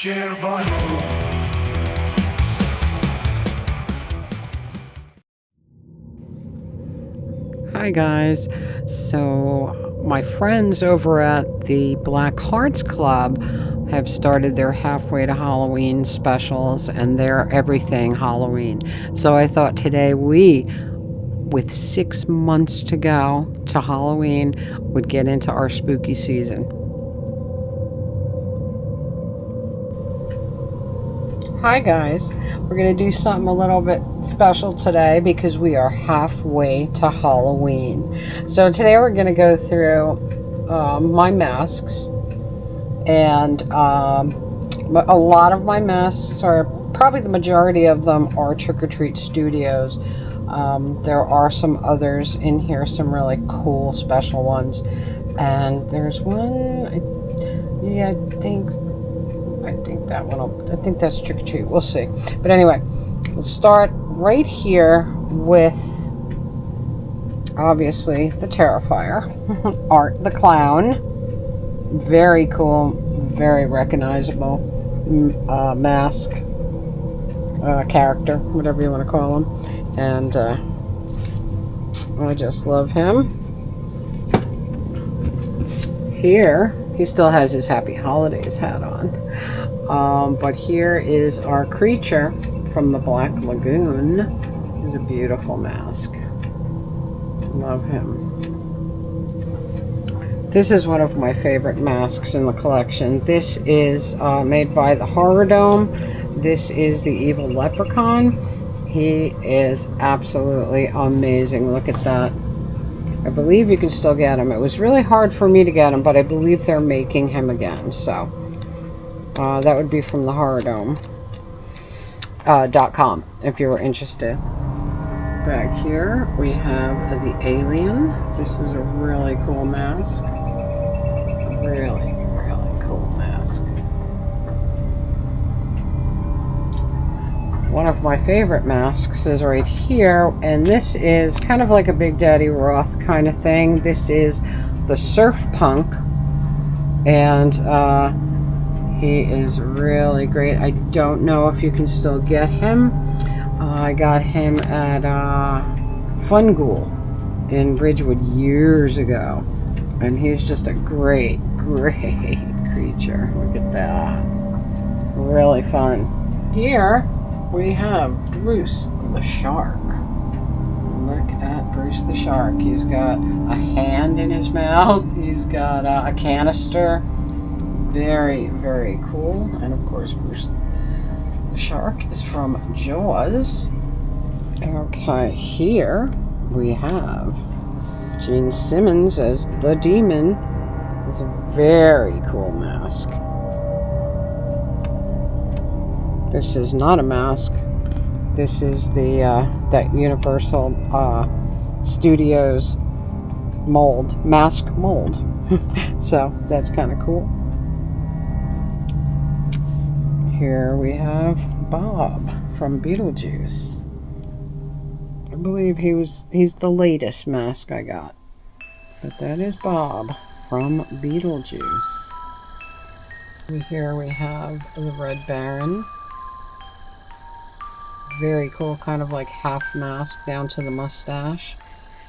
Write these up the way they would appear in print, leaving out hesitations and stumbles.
Hi guys. So my friends over at the Black Hearts Club have started their halfway to Halloween specials, and they're everything Halloween. So I thought today with 6 months to go to Halloween, would get into our spooky season. Hi guys, we're going to do something a little bit special today because we are halfway to Halloween. So today we're going to go through my masks, and a lot of my masks are, probably the majority of them are Trick or Treat Studios. There are some others in here, some really cool special ones, and there's one, I think that one, I think that's Trick or Treat. We'll see. But anyway, we'll start right here with, obviously, the Terrifier. Art the Clown. Very cool, very recognizable mask, character, whatever you want to call him. And I just love him. Here, he still has his Happy Holidays hat on. But here is our creature from the Black Lagoon. He's a beautiful mask. Love him. This is one of my favorite masks in the collection. This is made by the Horror Dome. This is the Evil Leprechaun. He is absolutely amazing. Look at that. I believe you can still get him. It was really hard for me to get him, but I believe they're making him again. So that would be from the horrordome.com if you were interested. Back here we have the Alien. This is a really cool mask. Really, really cool mask. One of my favorite masks is right here, and this is kind of like a Big Daddy Roth kind of thing. This is the Surf Punk, and he is really great. I don't know if you can still get him. I got him at Fun Ghoul in Bridgewood years ago, and he's just a great creature. Look at that. Really fun. Here we have Bruce the Shark. Look at Bruce the Shark. He's got a hand in his mouth. He's got a canister. Very, very cool. And of course, Bruce the Shark is from Jaws. Okay, here we have Gene Simmons as the Demon. It's a very cool mask. This is not a mask. This is the that Universal Studios mold, mask mold. So that's kind of cool. Here we have Bob from Beetlejuice. I believe he's the latest mask I got. But that is Bob from Beetlejuice. Here we have the Red Baron. Very cool, kind of like half mask down to the mustache.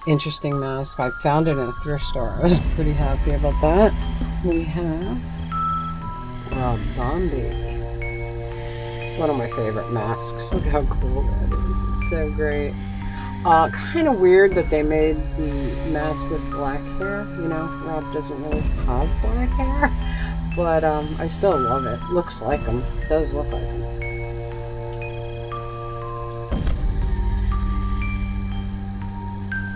Interesting mask. I found it in a thrift store. I was pretty happy about that. We have Rob Zombie. One of my favorite masks. Look how cool that is. It's so great. Kind of weird that they made the mask with black hair. You know, Rob doesn't really have black hair, but I still love it. Looks like him. It does look like him.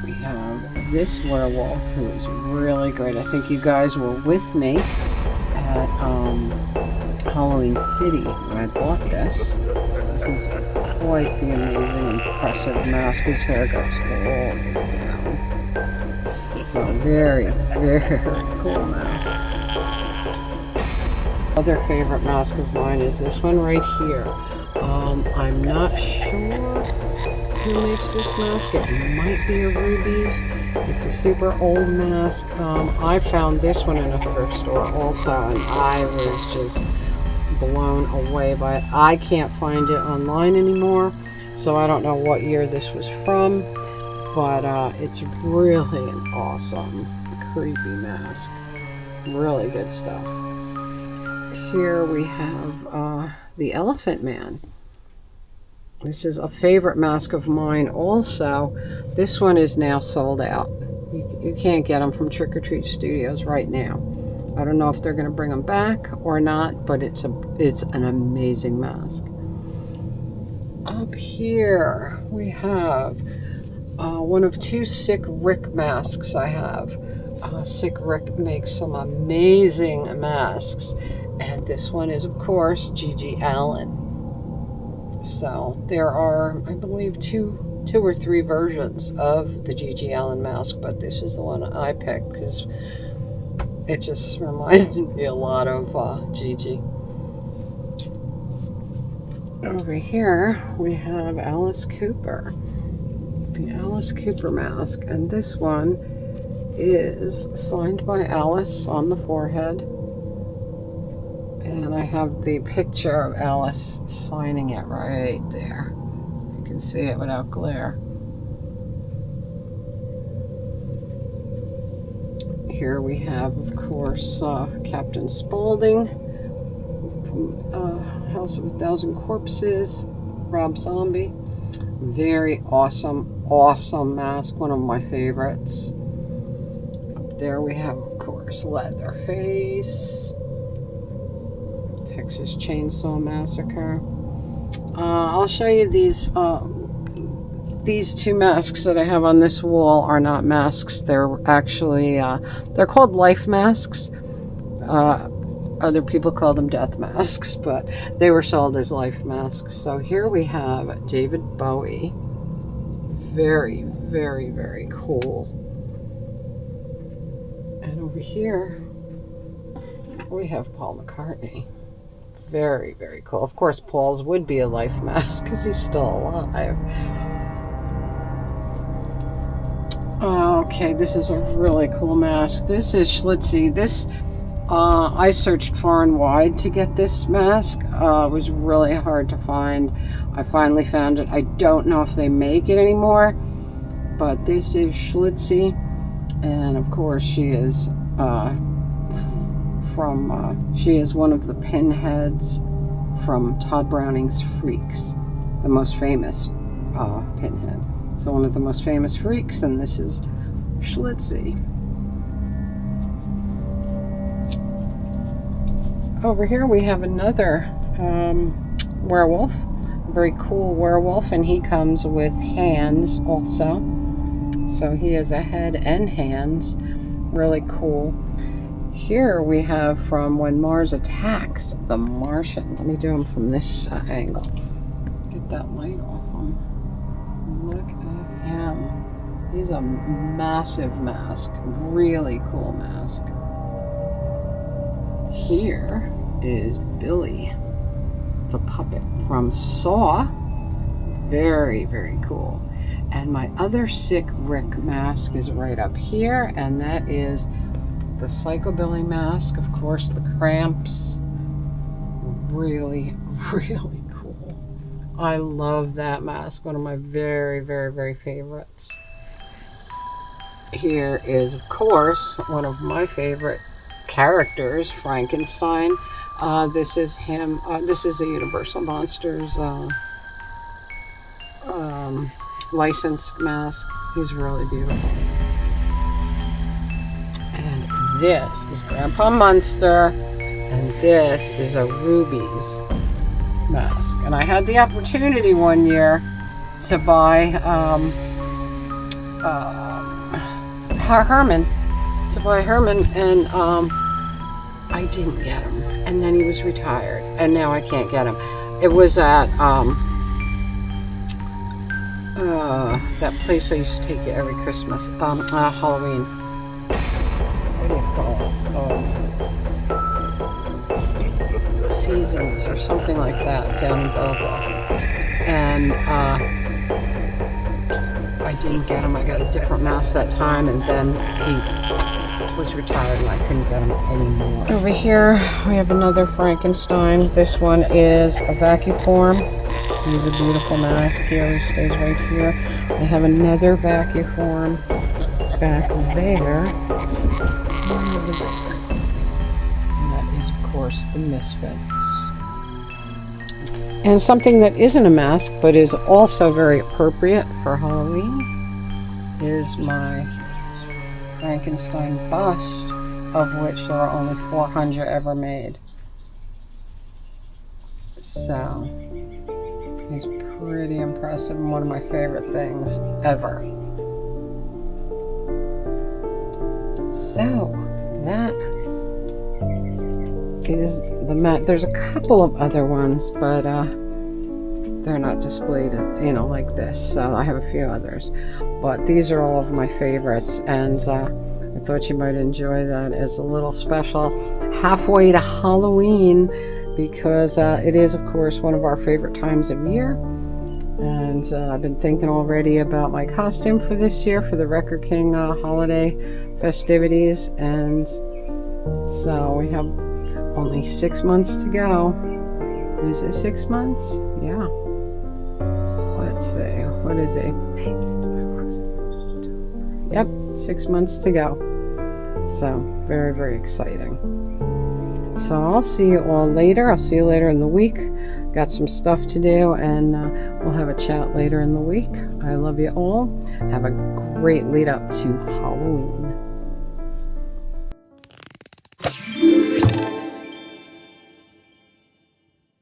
We have this werewolf who is really great. I think you guys were with me at Halloween City when I bought this. This is quite the amazing, impressive mask. His hair goes all the way down. It's a very, very cool mask. Other favorite mask of mine is this one right here. I'm not sure who makes this mask. It might be a Ruby's. It's a super old mask. I found this one in a thrift store also, and I was just blown away by it. I can't find it online anymore, so I don't know what year this was from, but it's really an awesome, creepy mask. Really good stuff. Here we have the Elephant Man. This is a favorite mask of mine also. This one is now sold out. You can't get them from Trick or Treat Studios right now. I don't know if they're going to bring them back or not, but it's an amazing mask. Up here we have one of two Sick Rick masks I have. Sick Rick makes some amazing masks, and this one is, of course, G.G. Allen. So there are, I believe, two or three versions of the G.G. Allen mask, but this is the one I picked because it just reminds me a lot of Gigi. Over here we have Alice Cooper, the Alice Cooper mask, and this one is signed by Alice on the forehead, and I have the picture of Alice signing it right there. You can see it without glare. Here we have, of course, Captain Spaulding from House of a Thousand Corpses, Rob Zombie. Very awesome mask, one of my favorites. Up there we have, of course, Leatherface, Texas Chainsaw Massacre. I'll show you these two masks that I have on this wall are not masks. They're actually, they're called life masks. Other people call them death masks, but they were sold as life masks. So here we have David Bowie. Very, very, very cool. And over here, we have Paul McCartney. Very, very cool. Of course, Paul's would be a life mask because he's still alive. Okay, this is a really cool mask. This is Schlitzie. This, I searched far and wide to get this mask. It was really hard to find. I finally found it. I don't know if they make it anymore, but this is Schlitzie, and of course she is she is one of the pinheads from Todd Browning's Freaks, the most famous pinhead. So one of the most famous freaks, and this is Schlitzie. Over here we have another werewolf, a very cool werewolf, and he comes with hands also. So he has a head and hands, really cool. Here we have from When Mars Attacks, The Martian. Let me do him from this angle. Get that light off him. Look at him. He's a massive mask. Really cool mask. Here is Billy, the puppet from Saw. Very, very cool. And my other Sick Rick mask is right up here, and that is the Psychobilly mask, of course, the Cramps. Really, really cool. I love that mask. One of my very, very, very favorites. Here is, of course, one of my favorite characters, Frankenstein. This is him. This is a Universal Monsters licensed mask. He's really beautiful. And this is Grandpa Munster, and this is a Ruby's mask. And I had the opportunity one year to buy Herman, and I didn't get him. And then he was retired, and now I can't get him. It was at that place I used to take you every Christmas, Halloween. What do you call it? Seasons or something like that down in Belleville. And I didn't get him. I got a different mask that time, and then he was retired and I couldn't get them anymore. Over here, we have another Frankenstein. This one is a vacuform. He's a beautiful mask here. He stays right here. I have another vacuform back there. And that is, of course, the Misfits. And something that isn't a mask, but is also very appropriate for Halloween, is my Frankenstein bust, of which there are only 400 ever made. So, he's pretty impressive and one of my favorite things ever. So, that is the mat. There's a couple of other ones, but they're not displayed, like this. So I have a few others, but these are all of my favorites, and I thought you might enjoy that as a little special halfway to Halloween, because it is, of course, one of our favorite times of year. And I've been thinking already about my costume for this year for the Record King holiday festivities, and so we have only 6 months to go. Is it 6 months? Yeah. Let's see. What is it? Yep, 6 months to go. So, very, very exciting. So, I'll see you all later. I'll see you later in the week. Got some stuff to do, and we'll have a chat later in the week. I love you all. Have a great lead up to Halloween.